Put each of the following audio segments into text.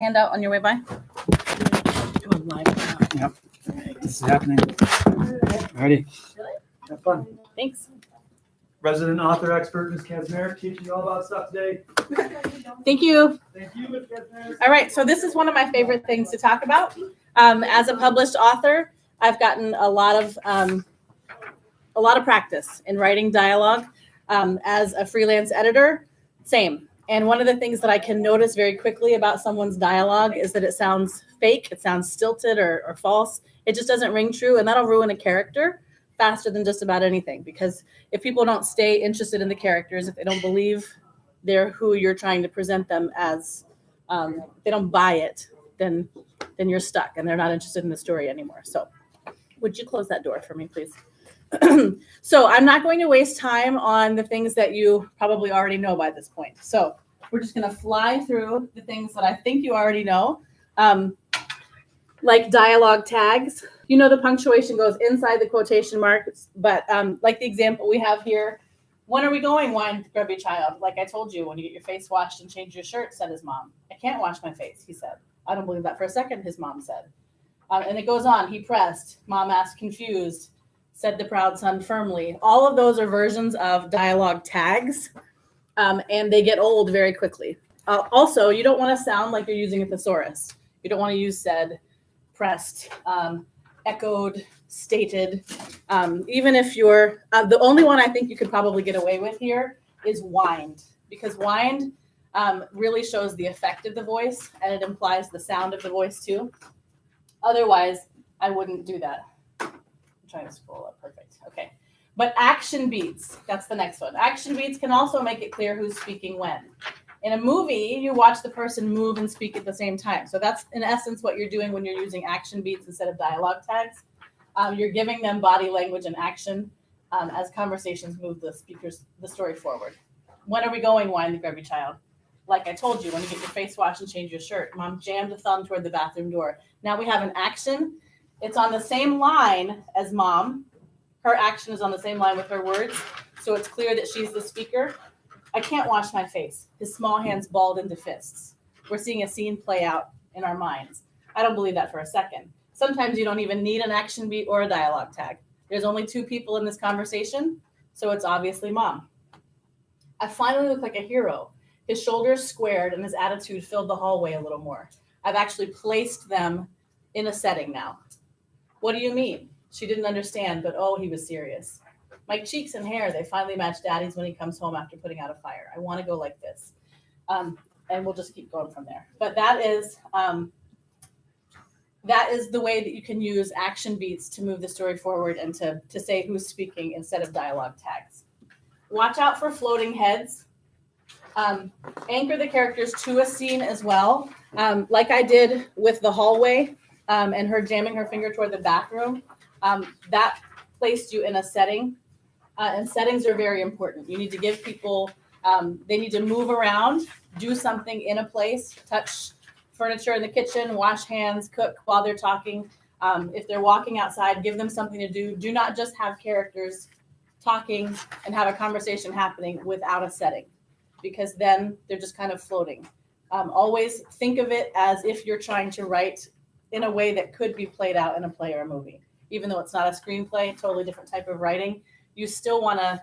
handout on your way by? Yep. This is happening. Ready? Have fun. Thanks. Resident author expert, Ms. Kazmarek, teaching you all about stuff today. Thank you. Thank you, Ms. Kazmarek. All right, so this is one of my favorite things to talk about. As a published author, I've gotten a lot of practice in writing dialogue. As a freelance editor, same. And one of the things that I can notice very quickly about someone's dialogue is that it sounds fake, it sounds stilted or false. It just doesn't ring true, and that'll ruin a character faster than just about anything. Because if people don't stay interested in the characters, if they don't believe they're who you're trying to present them as, if they don't buy it, then you're stuck and they're not interested in the story anymore. So would you close that door for me, please? So I'm not going to waste time on the things that you probably already know by this point. So we're just going to fly through the things that I think you already know, like dialogue tags. You know the punctuation goes inside the quotation marks, but like the example we have here, when are we going, whined the grubby child? Like I told you, when you get your face washed and change your shirt, said his mom. I can't wash my face, he said. I don't believe that for a second, his mom said. And it goes on, he pressed, mom asked confused, said the proud son firmly. All of those are versions of dialogue tags, and they get old very quickly. Also, you don't want to sound like you're using a thesaurus. You don't want to use said, pressed, echoed, stated. Even if you're, the only one I think you could probably get away with here is whined, because whined really shows the effect of the voice, and it implies the sound of the voice too. Otherwise, I wouldn't do that. Trying to scroll up. Perfect. Okay. But action beats, that's the next one. Action beats can also make it clear who's speaking when. In a movie, you watch the person move and speak at the same time. So that's in essence what you're doing when you're using action beats instead of dialogue tags. You're giving them body language and action as conversations move the story forward. When are we going, whined the grubby child? Like I told you, when you get your face washed and change your shirt. Mom jammed a thumb toward the bathroom door. Now we have an action. It's on the same line as mom. Her action is on the same line with her words. So it's clear that she's the speaker. I can't wash my face. His small hands balled into fists. We're seeing a scene play out in our minds. I don't believe that for a second. Sometimes you don't even need an action beat or a dialogue tag. There's only two people in this conversation, so it's obviously mom. I finally look like a hero. His shoulders squared and his attitude filled the hallway a little more. I've actually placed them in a setting now. What do you mean? She didn't understand, but oh, he was serious. My cheeks and hair, they finally match daddy's when he comes home after putting out a fire. I want to go like this. And we'll just keep going from there. But that is the way that you can use action beats to move the story forward and to say who's speaking instead of dialogue tags. Watch out for floating heads. Anchor the characters to a scene as well. Like I did with the hallway and her jamming her finger toward the bathroom. That placed you in a setting. And settings are very important. You need to give people, they need to move around, do something in a place, touch furniture in the kitchen, wash hands, cook while they're talking. If they're walking outside, give them something to do. Do not just have characters talking and have a conversation happening without a setting, because then they're just kind of floating. Always think of it as if you're trying to write in a way that could be played out in a play or a movie. Even though it's not a screenplay, totally different type of writing, you still want to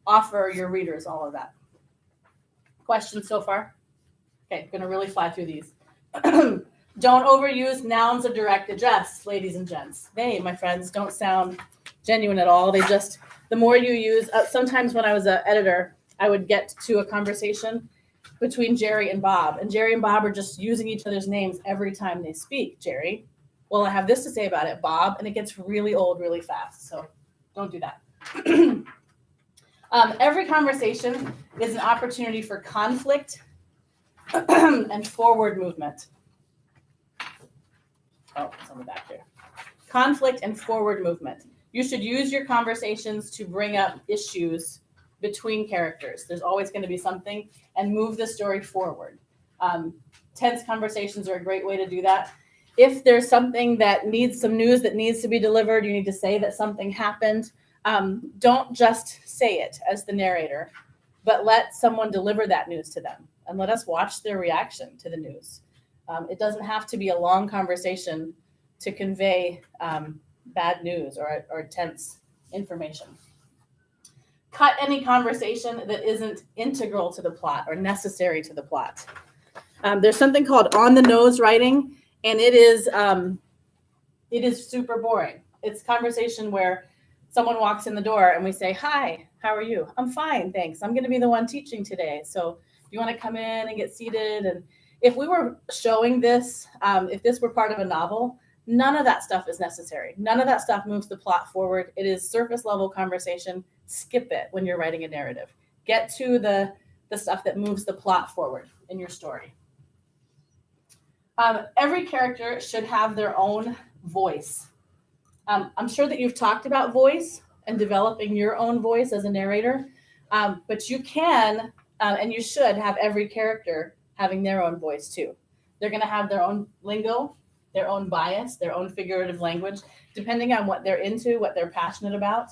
offer your readers all of that. Questions so far? Okay, going to really fly through these. Don't overuse nouns of direct address, ladies and gents. They, my friends, don't sound genuine at all. They just, the more you use, sometimes when I was an editor, I would get to a conversation between Jerry and Bob. And Jerry and Bob are just using each other's names every time they speak. Jerry, well, I have this to say about it, Bob, and it gets really old really fast. So don't do that. Every conversation is an opportunity for conflict and forward movement. Oh, it's on the back here. Conflict and forward movement. You should use your conversations to bring up issues between characters. There's always going to be something, and move the story forward. Tense conversations are a great way to do that. If there's something that needs some news that needs to be delivered, you need to say that something happened. Don't just say it as the narrator, but let someone deliver that news to them and let us watch their reaction to the news. It doesn't have to be a long conversation to convey bad news or tense information. Cut any conversation that isn't integral to the plot or necessary to the plot. There's something called on the nose writing, and it is super boring. It's conversation where someone walks in the door and we say, "Hi, how are you?" "I'm fine, thanks. I'm going to be the one teaching today. So you want to come in and get seated?" And if we were showing this, if this were part of a novel, none of that stuff is necessary. None of that stuff moves the plot forward. It is surface level conversation. Skip it when you're writing a narrative. Get to the stuff that moves the plot forward in your story. Every character should have their own voice. I'm sure that you've talked about voice and developing your own voice as a narrator, but you can and you should have every character having their own voice too. They're going to have their own lingo, their own bias, their own figurative language, depending on what they're into, what they're passionate about.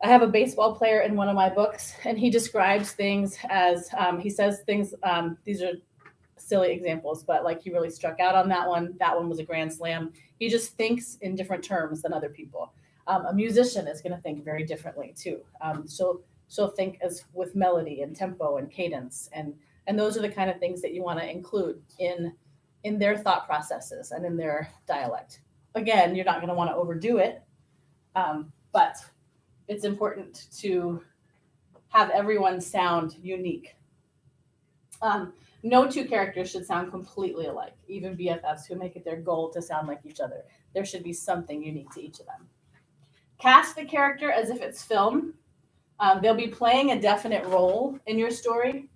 I have a baseball player in one of my books, and he describes things as, he says things, these are silly examples, but like he really struck out on that one. That one was a grand slam. He just thinks in different terms than other people. A musician is going to think very differently too. She'll think as with melody and tempo and cadence, and those are the kind of things that you want to include in their thought processes and in their dialect. Again, you're not going to want to overdo it, but it's important to have everyone sound unique. No two characters should sound completely alike, even BFFs who make it their goal to sound like each other. There should be something unique to each of them. Cast the character as if it's film. They'll be playing a definite role in your story,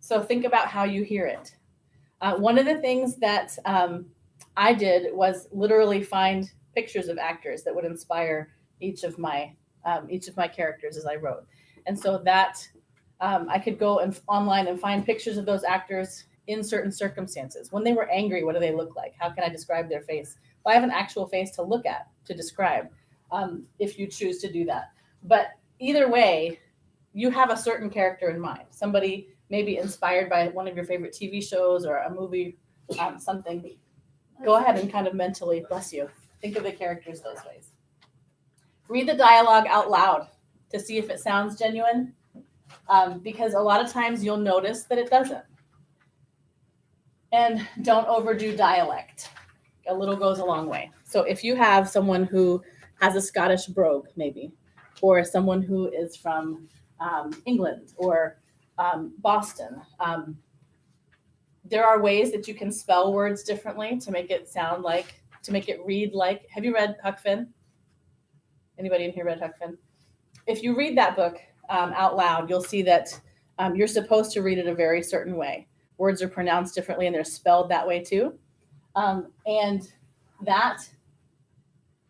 so think about how you hear it. One of the things that I did was literally find pictures of actors that would inspire each of my characters as I wrote. And so that I could go online and find pictures of those actors in certain circumstances. When they were angry, what do they look like? How can I describe their face? Well, I have an actual face to look at, to describe, if you choose to do that. But either way, you have a certain character in mind. Somebody may be inspired by one of your favorite TV shows or a movie, something. Go ahead and kind of mentally, bless you, think of the characters those ways. Read the dialogue out loud to see if it sounds genuine, because a lot of times you'll notice that it doesn't. And don't overdo dialect. A little goes a long way. So if you have someone who has a Scottish brogue, maybe, or someone who is from England or Boston, there are ways that you can spell words differently to make it sound like, to make it read like. Have you read Huck Finn? Anybody in here read Huck Finn? If you read that book out loud, you'll see that you're supposed to read it a very certain way. Words are pronounced differently and they're spelled that way too. And that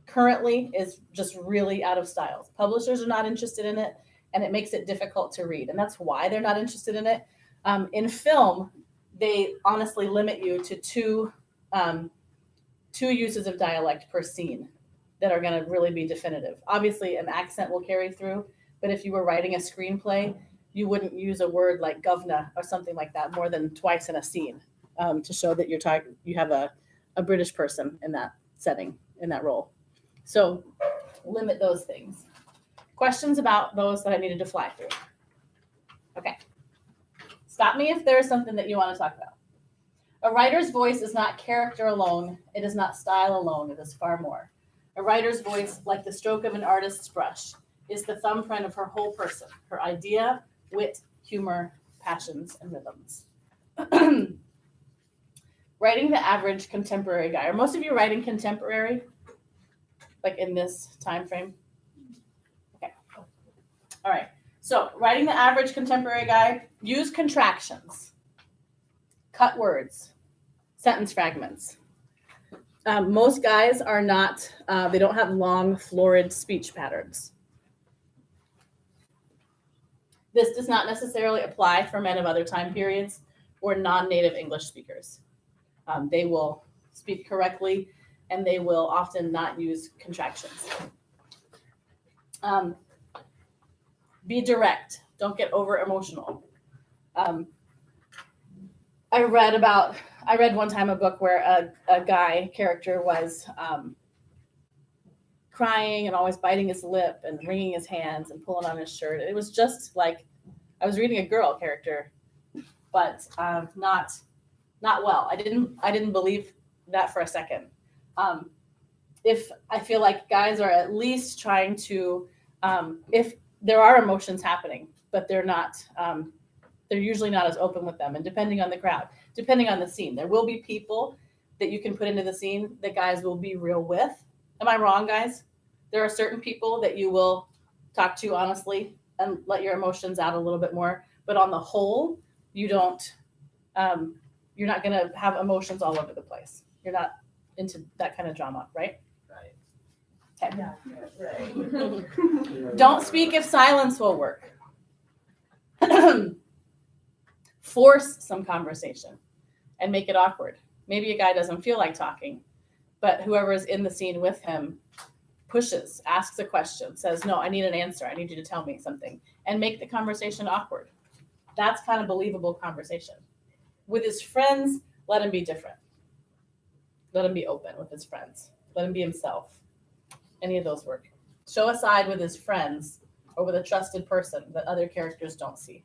currently is just really out of style. Publishers are not interested in it, and it makes it difficult to read. And that's why they're not interested in it. In film, they honestly limit you to two uses of dialect per scene that are going to really be definitive. Obviously, an accent will carry through, but if you were writing a screenplay, you wouldn't use a word like govna or something like that more than twice in a scene to show that you have a British person in that setting, in that role. So limit those things. Questions about those that I needed to fly through? Okay. Stop me if there's something that you want to talk about. A writer's voice is not character alone. It is not style alone. It is far more. A writer's voice, like the stroke of an artist's brush, is the thumbprint of her whole person, her idea, wit, humor, passions, and rhythms. Writing the average contemporary guy. Are most of you writing contemporary? Like in this time frame? Okay. All right. So writing the average contemporary guy, use contractions, cut words, sentence fragments. Most guys are not, they don't have long, florid speech patterns. This does not necessarily apply for men of other time periods or non-native English speakers. They will speak correctly, and they will often not use contractions. Be direct. Don't get over emotional. I I read one time a book where a guy character was crying and always biting his lip and wringing his hands and pulling on his shirt. It was just like I was reading a girl character, but not well. I didn't believe that for a second. If I feel like guys are at least trying to, if there are emotions happening, but they're not, they're usually not as open with them. And depending on the crowd, depending on the scene, there will be people that you can put into the scene that guys will be real with. Am I wrong, guys? There are certain people that you will talk to honestly and let your emotions out a little bit more. But on the whole, you don't, you're not going to have emotions all over the place. You're not into that kind of drama, right? Okay. Yeah, right. Don't speak if silence will work. Force some conversation and make it awkward. Maybe a guy doesn't feel like talking, but whoever is in the scene with him pushes, asks a question, says, no, I need an answer. I need you to tell me something, and make the conversation awkward. That's kind of believable conversation. With his friends, let him be different. Let him be open with his friends. Let him be himself. Any of those work. Show a side with his friends or with a trusted person that other characters don't see.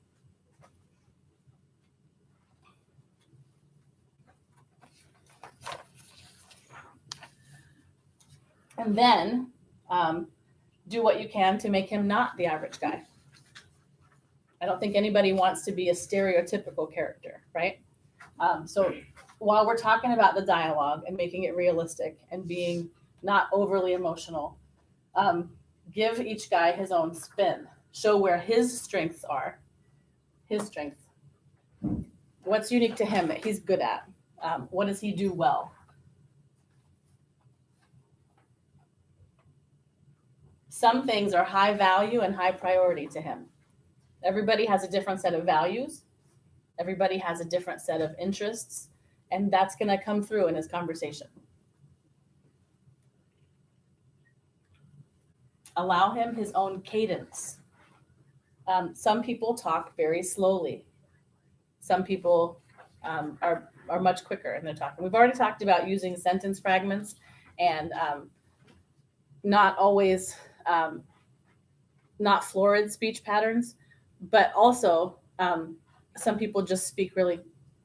And then do what you can to make him not the average guy. I don't think anybody wants to be a stereotypical character, right? So while we're talking about the dialogue and making it realistic and being not overly emotional, give each guy his own spin. Show where his strengths are. His strengths. What's unique to him that he's good at? What does he do well? Some things are high value and high priority to him. Everybody has a different set of values. Everybody has a different set of interests, and that's going to come through in his conversation. Allow him his own cadence. Some people talk very slowly. Some people are much quicker in their talking. We've already talked about using sentence fragments and not always, not florid speech patterns, but also some people just speak really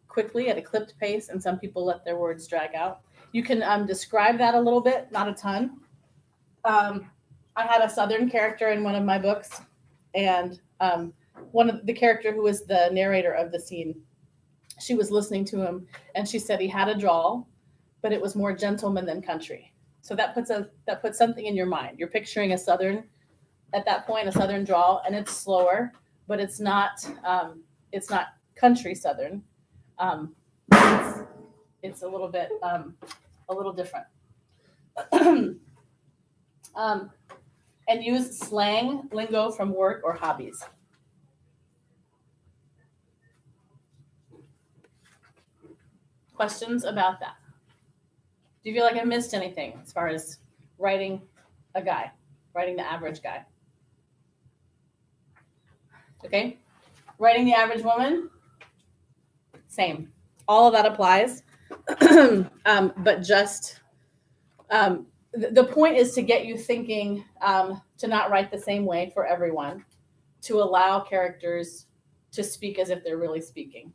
quickly at a clipped pace, and some people let their words drag out. You can describe that a little bit, not a ton. I had a Southern character in one of my books, and one of the character who was the narrator of the scene, she was listening to him, and she said he had a drawl, but it was more gentleman than country. So that puts something in your mind. You're picturing a Southern, at that point, a Southern drawl, and it's slower, but it's not country Southern. It's a little bit a little different. And use slang, lingo from work or hobbies. Questions about that? Do you feel like I missed anything as far as writing a guy, writing the average guy? Okay. Writing the average woman, same. All of that applies. But just the point is to get you thinking, to not write the same way for everyone, to allow characters to speak as if they're really speaking.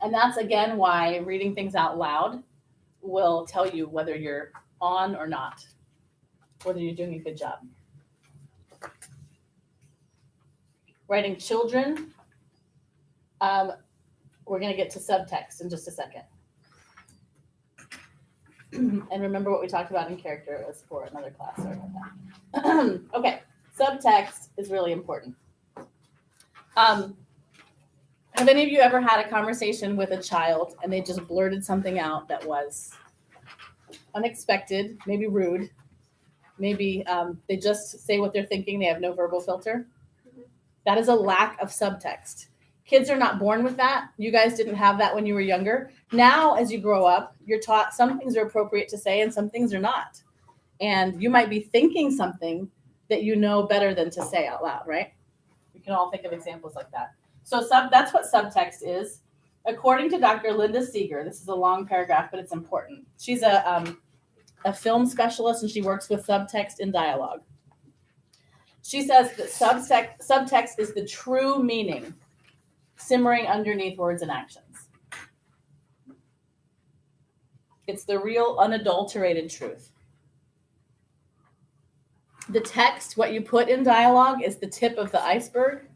And that's, again, why reading things out loud will tell you whether you're on or not, whether you're doing a good job. Writing children, we're going to get to subtext in just a second. And remember what we talked about in character. It was for another class. Sorry about that. Okay, subtext is really important. Have any of you ever had a conversation with a child and they just blurted something out that was unexpected, maybe rude, maybe they just say what they're thinking, they have no verbal filter? That is a lack of subtext. Kids are not born with that. You guys didn't have that when you were younger. Now, as you grow up, you're taught some things are appropriate to say and some things are not. And you might be thinking something that you know better than to say out loud, right? We can all think of examples like that. So that's what subtext is. According to Dr. Linda Seeger, this is a long paragraph, but it's important. She's a film specialist, and she works with subtext in dialogue. She says that subtext is the true meaning simmering underneath words and actions. It's the real, unadulterated truth. The text, what you put in dialogue, is the tip of the iceberg.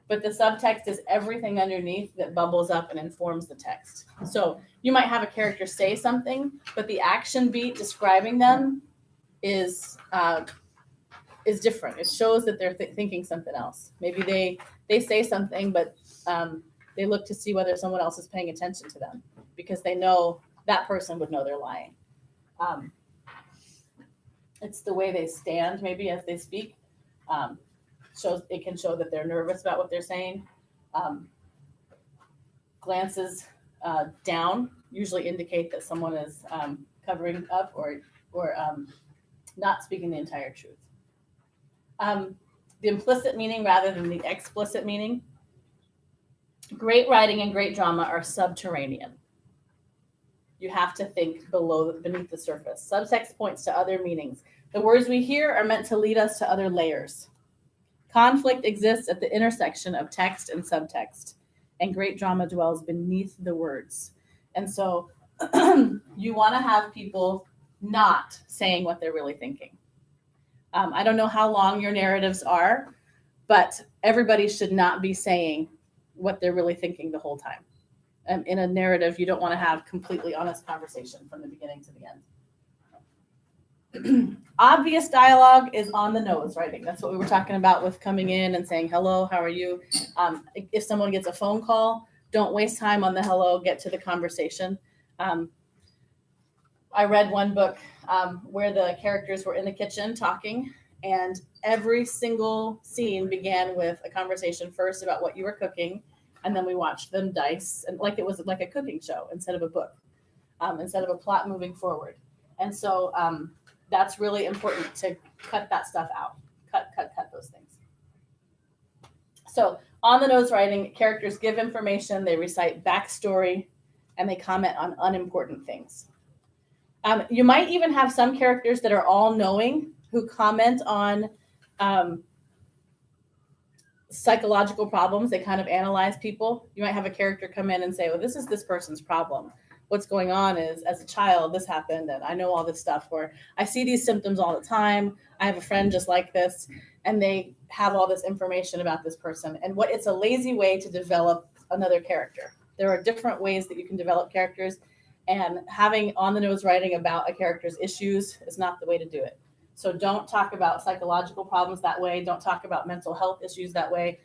But the subtext is everything underneath that bubbles up and informs the text. So you might have a character say something, but the action beat describing them is different. It shows that they're thinking something else. Maybe they say something, but they look to see whether someone else is paying attention to them because they know that person would know they're lying. It's the way they stand, maybe, as they speak. It can show that they're nervous about what they're saying. Glances down usually indicate that someone is covering up or not speaking the entire truth. The implicit meaning rather than the explicit meaning. Great writing and great drama are subterranean. You have to think beneath the surface. Subtext points to other meanings. The words we hear are meant to lead us to other layers. Conflict exists at the intersection of text and subtext, and great drama dwells beneath the words. And so you want to have people not saying what they're really thinking. I don't know how long your narratives are, but everybody should not be saying what they're really thinking the whole time. In a narrative, you don't want to have completely honest conversation from the beginning to the end. Obvious dialogue is on the nose writing. That's what we were talking about with coming in and saying, hello, how are you? If someone gets a phone call, don't waste time on the hello, get to the conversation. I read one book where the characters were in the kitchen talking, and every single scene began with a conversation first about what you were cooking, and then we watched them dice, and like it was like a cooking show instead of a book, instead of a plot moving forward. And so that's really important to cut that stuff out. Cut those things. So on the nose writing, characters give information, they recite backstory, and they comment on unimportant things. You might even have some characters that are all-knowing who comment on psychological problems. They kind of analyze people. You might have a character come in and say, well, this is this person's problem. What's going on is, as a child, this happened, and I know all this stuff, or I see these symptoms all the time. I have a friend just like this, and they have all this information about this person. And it's a lazy way to develop another character. There are different ways that you can develop characters, and having on-the-nose writing about a character's issues is not the way to do it. So don't talk about psychological problems that way. Don't talk about mental health issues that way.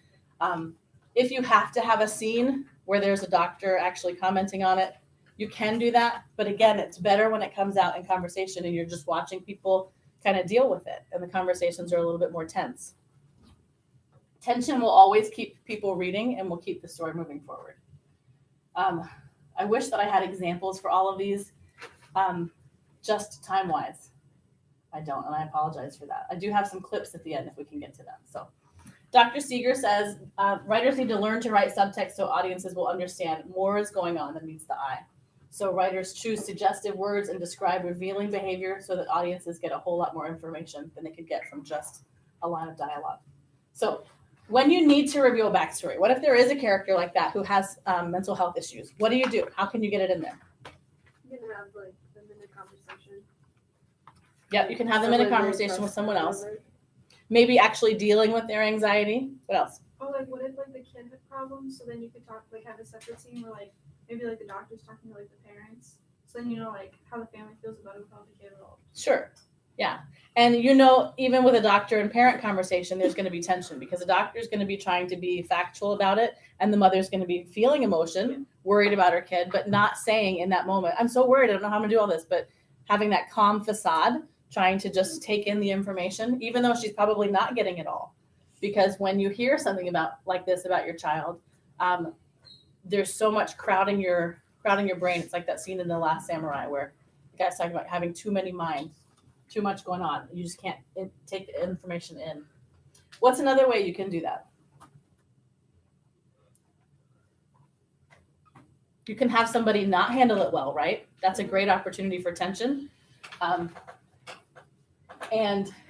If you have to have a scene where there's a doctor actually commenting on it, you can do that. But again, it's better when it comes out in conversation and you're just watching people kind of deal with it, and the conversations are a little bit more tense. Tension will always keep people reading and will keep the story moving forward. I wish that I had examples for all of these, just time-wise. I don't, and I apologize for that. I do have some clips at the end if we can get to them. So Dr. Seeger says, writers need to learn to write subtext so audiences will understand more is going on than meets the eye. So writers choose suggestive words and describe revealing behavior so that audiences get a whole lot more information than they could get from just a line of dialogue. So when you need to reveal a backstory, what if there is a character like that who has mental health issues? What do? How can you get it in there? You can have like them in a conversation. Yep, you can have them in a conversation with someone else. Maybe actually dealing with their anxiety. What else? Oh, like what if like the kid had problems? So then you could talk, like have a separate scene where like maybe like the doctor's talking to like the parents. So then you know like how the family feels about it without the kid involved. Sure. Yeah. And even with a doctor and parent conversation, there's going to be tension because the doctor is going to be trying to be factual about it, and the mother's going to be feeling emotion, worried about her kid, but not saying in that moment, I'm so worried, I don't know how I'm going to do all this, but having that calm facade, trying to just take in the information, even though she's probably not getting it all. Because when you hear something like this about your child, there's so much crowding your brain. It's like that scene in The Last Samurai where the guy's talking about having too many minds, too much going on. You just can't take the information in. What's another way you can do that? You can have somebody not handle it well, right? That's a great opportunity for tension. And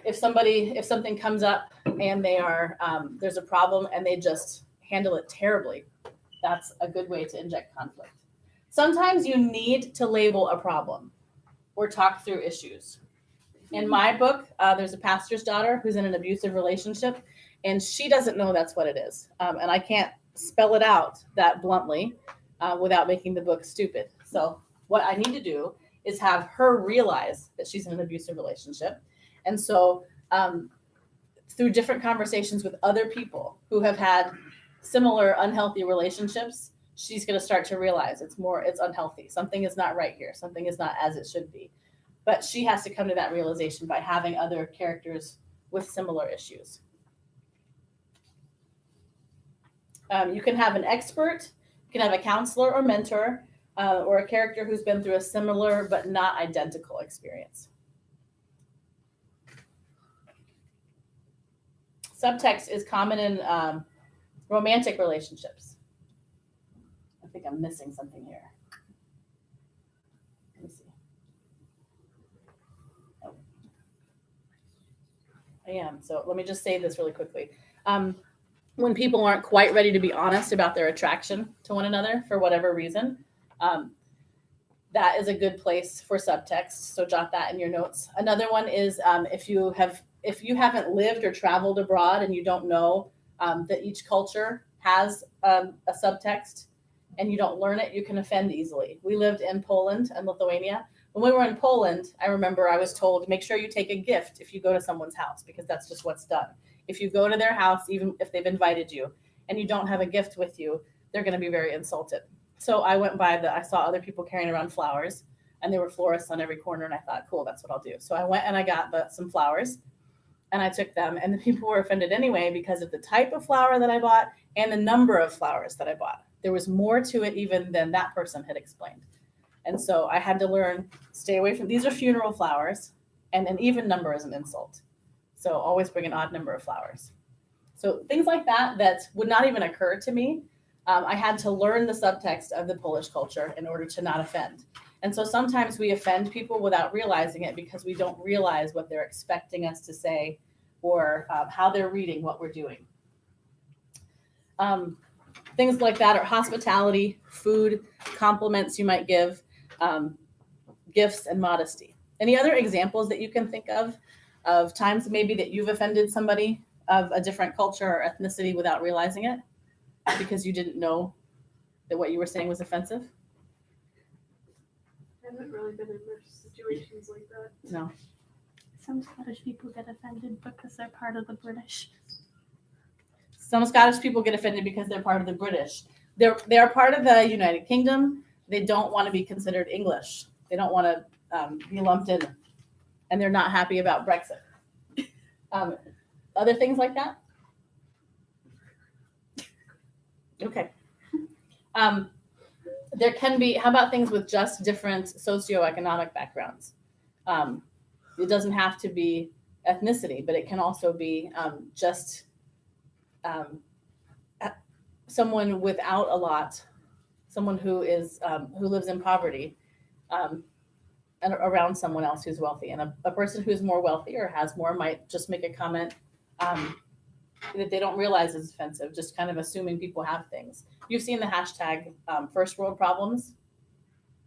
if something comes up and they are, there's a problem and they just handle it terribly, that's a good way to inject conflict. Sometimes you need to label a problem or talk through issues. In my book, there's a pastor's daughter who's in an abusive relationship, and she doesn't know that's what it is. And I can't spell it out that bluntly without making the book stupid. So what I need to do is have her realize that she's in an abusive relationship. And so through different conversations with other people who have had similar unhealthy relationships, she's going to start to realize it's unhealthy. Something is not right here. Something is not as it should be. But she has to come to that realization by having other characters with similar issues. You can have an expert, you can have a counselor or mentor, or a character who's been through a similar but not identical experience. Subtext is common in romantic relationships. I think I'm missing something here. Let me see. Oh. I am. So let me just say this really quickly. When people aren't quite ready to be honest about their attraction to one another for whatever reason, that is a good place for subtext. So jot that in your notes. Another one is if you haven't lived or traveled abroad and you don't know that each culture has a subtext and you don't learn it, you can offend easily. We lived in Poland and Lithuania. When we were in Poland, I remember I was told, make sure you take a gift if you go to someone's house, because that's just what's done. If you go to their house, even if they've invited you and you don't have a gift with you, they're going to be very insulted. So I went I saw other people carrying around flowers, and there were florists on every corner, and I thought, cool, that's what I'll do. So I went and I got some flowers, and I took them, and the people were offended anyway because of the type of flower that I bought and the number of flowers that I bought. There was more to it even than that person had explained. And so I had to learn, stay away from, these are funeral flowers, and an even number is an insult. So always bring an odd number of flowers. So things like that would not even occur to me. I had to learn the subtext of the Polish culture in order to not offend. And so sometimes we offend people without realizing it because we don't realize what they're expecting us to say or how they're reading what we're doing. Things like that are hospitality, food, compliments you might give, gifts, and modesty. Any other examples that you can think of times maybe that you've offended somebody of a different culture or ethnicity without realizing it because you didn't know that what you were saying was offensive? I haven't really been in much situations like that. No. Some Scottish people get offended because they're part of the British. Some Scottish people get offended because they're part of the British. They are part of the United Kingdom. They don't want to be considered English. They don't want to be lumped in, and they're not happy about Brexit. Other things like that? Okay. There can be, how about things with just different socioeconomic backgrounds? It doesn't have to be ethnicity, but it can also be just someone without a lot, someone who lives in poverty, and around someone else who's wealthy. And a person who's more wealthy or has more might just make a comment that they don't realize is offensive, just kind of assuming people have things. You've seen the hashtag first world problems,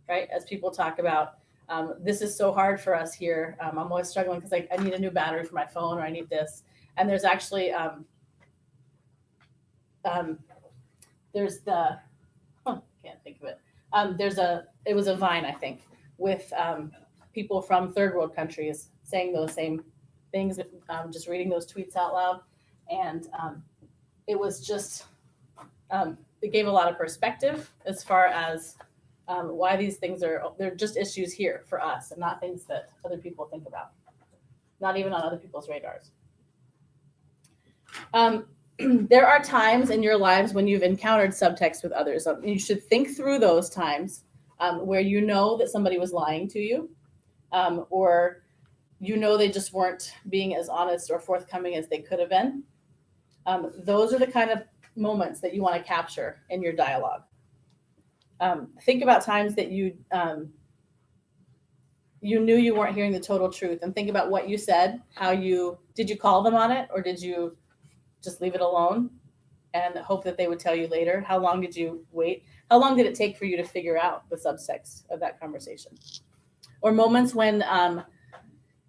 right? As people talk about, this is so hard for us here. I'm always struggling because I need a new battery for my phone, or I need this. And there's actually, there's the, can't think of it. It was a Vine, I think, with people from third world countries saying those same things, just reading those tweets out loud. And it was just, it gave a lot of perspective as far as why these things they're just issues here for us and not things that other people think about, not even on other people's radars. There are times in your lives when you've encountered subtext with others. You should think through those times where you know that somebody was lying to you, or you know they just weren't being as honest or forthcoming as they could have been. Those are the kind of moments that you want to capture in your dialogue. Think about times that you knew you weren't hearing the total truth, and think about what you said. Did you call them on it, or did you just leave it alone and hope that they would tell you later? How long did you wait? How long did it take for you to figure out the subtext of that conversation? Or moments when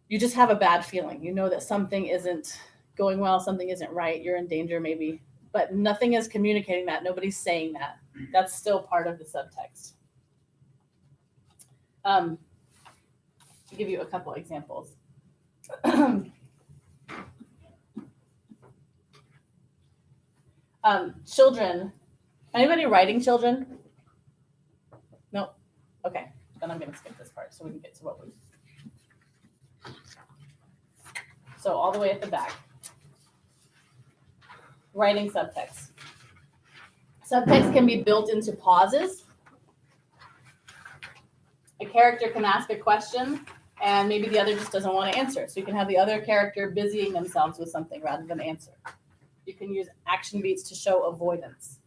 you just have a bad feeling. You know that something isn't going well, something isn't right, you're in danger maybe, but nothing is communicating that. Nobody's saying that. That's still part of the subtext. To give you a couple examples. Children. Anybody writing children? No? Okay. Then I'm going to skip this part so we can get to what we... So all the way at the back. Writing subtext. Subtext can be built into pauses. A character can ask a question and maybe the other just doesn't want to answer. So you can have the other character busying themselves with something rather than answer. You can use action beats to show avoidance.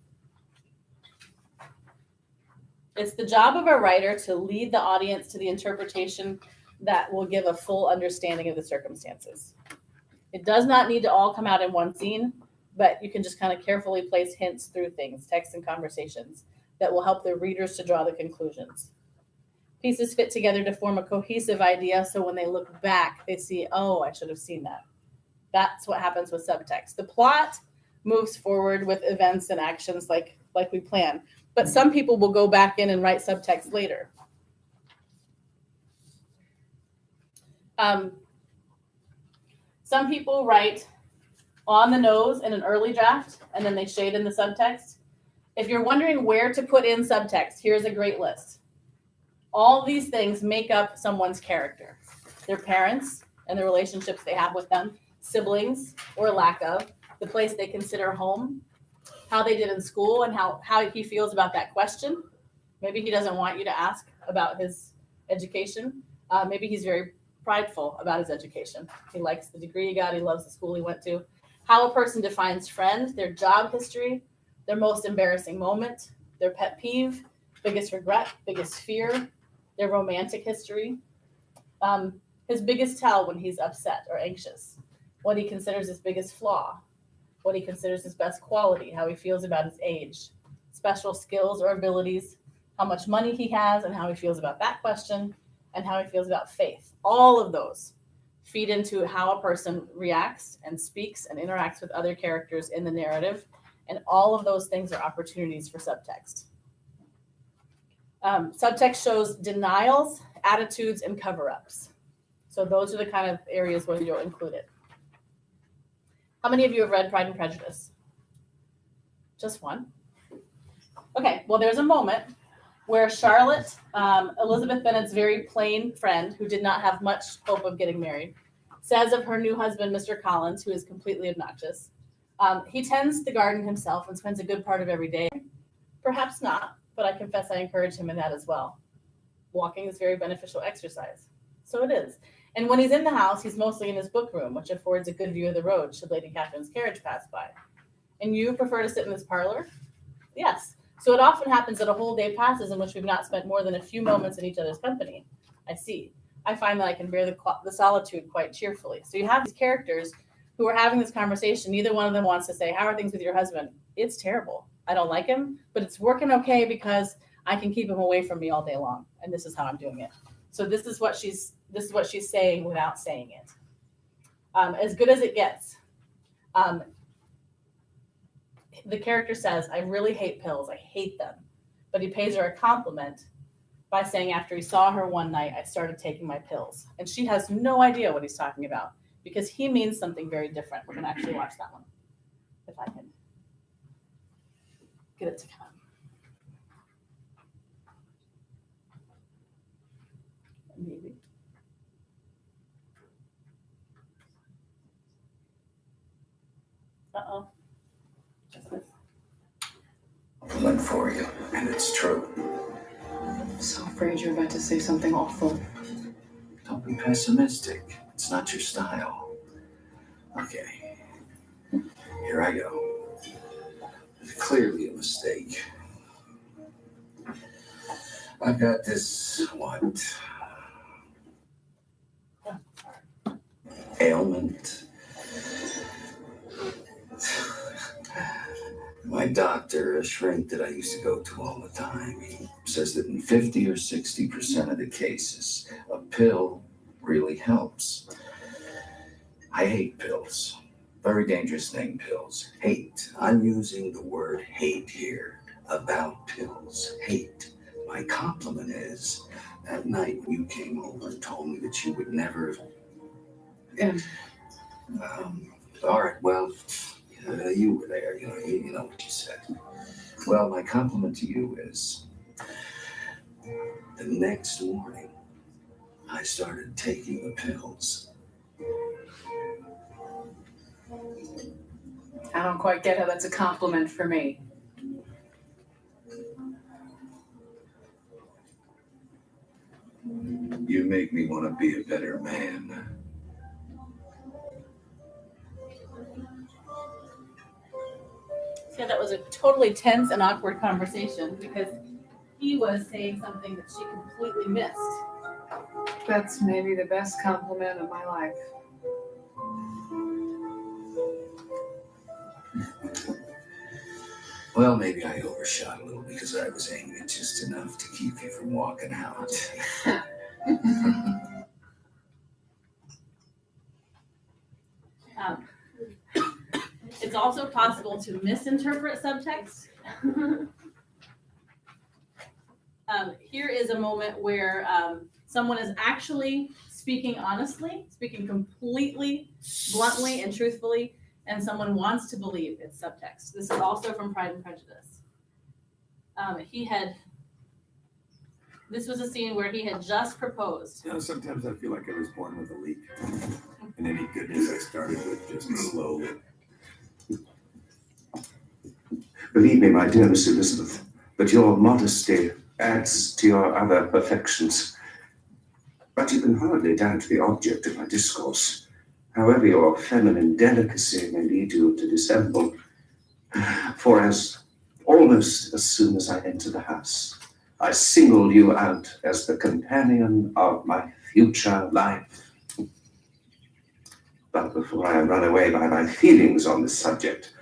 It's the job of a writer to lead the audience to the interpretation that will give a full understanding of the circumstances. It does not need to all come out in one scene, but you can just kind of carefully place hints through things, text and conversations, that will help the readers to draw the conclusions. Pieces fit together to form a cohesive idea, so when they look back, they see, oh, I should have seen that. That's what happens with subtext. The plot moves forward with events and actions like we plan, but some people will go back in and write subtext later. Some people write on the nose in an early draft, and then they shade in the subtext. If you're wondering where to put in subtext, here's a great list. All these things make up someone's character. Their parents and the relationships they have with them, siblings or lack of, the place they consider home, how they did in school and how he feels about that question. Maybe he doesn't want you to ask about his education. Maybe he's very prideful about his education. He likes the degree he got. He loves the school he went to. How a person defines friend, their job history, their most embarrassing moment, their pet peeve, biggest regret, biggest fear, their romantic history, his biggest tell when he's upset or anxious, what he considers his biggest flaw, what he considers his best quality, how he feels about his age, special skills or abilities, how much money he has and how he feels about that question, and how he feels about faith. All of those feed into how a person reacts and speaks and interacts with other characters in the narrative, and all of those things are opportunities for subtext. Subtext shows denials, attitudes, and cover-ups. So those are the kind of areas where you'll include it. How many of you have read Pride and Prejudice? Just one? Okay, well, there's a moment where Charlotte, Elizabeth Bennet's very plain friend, who did not have much hope of getting married, says of her new husband, Mr. Collins, who is completely obnoxious, he tends the garden himself and spends a good part of every day. Perhaps not, but I confess I encourage him in that as well. Walking is very beneficial exercise. So it is. And when he's in the house, he's mostly in his book room, which affords a good view of the road should Lady Catherine's carriage pass by. And you prefer to sit in this parlor? Yes. So it often happens that a whole day passes in which we've not spent more than a few moments in each other's company. I see. I find that I can bear the solitude quite cheerfully. So you have these characters who are having this conversation. Neither one of them wants to say, how are things with your husband? It's terrible. I don't like him, but it's working okay because I can keep him away from me all day long. And this is how I'm doing it. So this is what she's saying without saying it. As good as it gets. The character says, I really hate pills. I hate them. But he pays her a compliment by saying after he saw her one night, I started taking my pills. And she has no idea what he's talking about because he means something very different. We're going to actually watch that one. If I can get it to come. Maybe. Uh-oh. I went for you, and it's true. I'm so afraid you're about to say something awful. Don't be pessimistic. It's not your style. Okay. Here I go. It's clearly a mistake. I've got this, ailment. My doctor, a shrink that I used to go to all the time, he says that in 50 or 60% of the cases, a pill really helps. I hate pills. Very dangerous thing, pills. Hate. I'm using the word hate here about pills. Hate. My compliment is that night when you came over and told me that you would never. Yeah. All right, well, you were there, you know what you said. Well, my compliment to you is the next morning I started taking the pills. I don't quite get how that's a compliment for me. You make me want to be a better man. So that was a totally tense and awkward conversation because he was saying something that she completely missed. That's maybe the best compliment of my life. Well, maybe I overshot a little because I was angry just enough to keep you from walking out. It's also possible to misinterpret subtext. Here is a moment where someone is actually speaking honestly, speaking completely, bluntly, and truthfully, and someone wants to believe it's subtext. This is also from Pride and Prejudice. This was a scene where he had just proposed. Sometimes I feel like I was born with a leak. And any goodness I started with just slowly. Believe me, my dear Miss Elizabeth, that your modesty adds to your other perfections. But you can hardly doubt the object of my discourse, however your feminine delicacy may lead you to dissemble. For almost as soon as I enter the house, I single you out as the companion of my future life. But before I am run away by my feelings on this subject,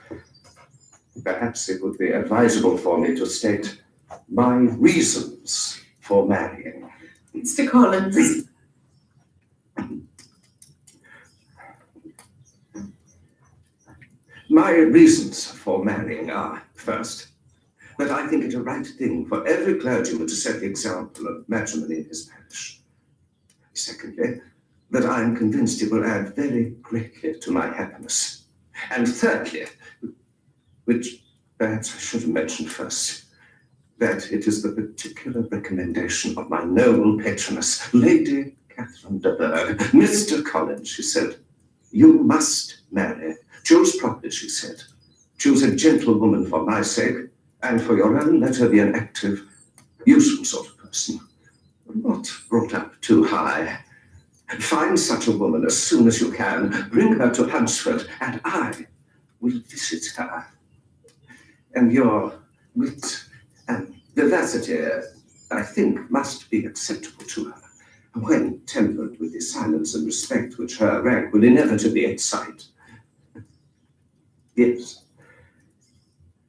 perhaps it would be advisable for me to state my reasons for marrying. Mr. Collins. My reasons for marrying are, first, that I think it a right thing for every clergyman to set the example of matrimony in his parish. Secondly, that I am convinced it will add very greatly to my happiness. And thirdly, which perhaps I should have mentioned first, that it is the particular recommendation of my noble patroness, Lady Catherine de Bourgh. Mr. Collins, she said, you must marry. Choose properly, she said. Choose a gentlewoman for my sake, and for your own, let her be an active, useful sort of person, not brought up too high. Find such a woman as soon as you can, bring her to Hunsford, and I will visit her. And your wit and vivacity, I think, must be acceptable to her, when tempered with the silence and respect which her rank will inevitably excite. Yes.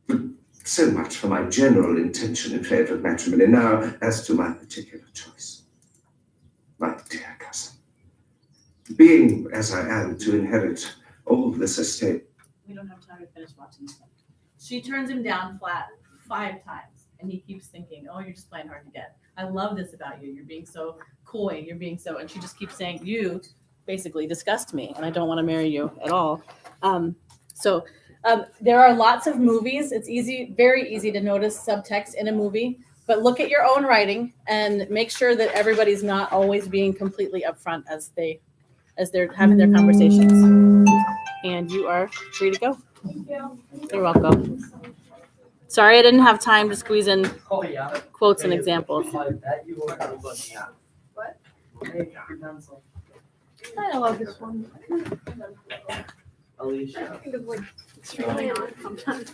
But so much for my general intention in favor of matrimony. Now, as to my particular choice. My dear cousin, being as I am to inherit all this estate. We don't have time to finish watching this. She turns him down flat 5 times, and he keeps thinking, oh, you're just playing hard to get. I love this about you. You're being so coy. You're being so, and she just keeps saying, you basically disgust me, and I don't want to marry you at all. There are lots of movies. It's easy, very easy to notice subtext in a movie, but look at your own writing and make sure that everybody's not always being completely upfront as they're having their conversations. And you are free to go. Thank you. You're welcome. Sorry I didn't have time to squeeze in quotes and examples. What? I love this one. Alicia. Kind of like it's really odd sometimes.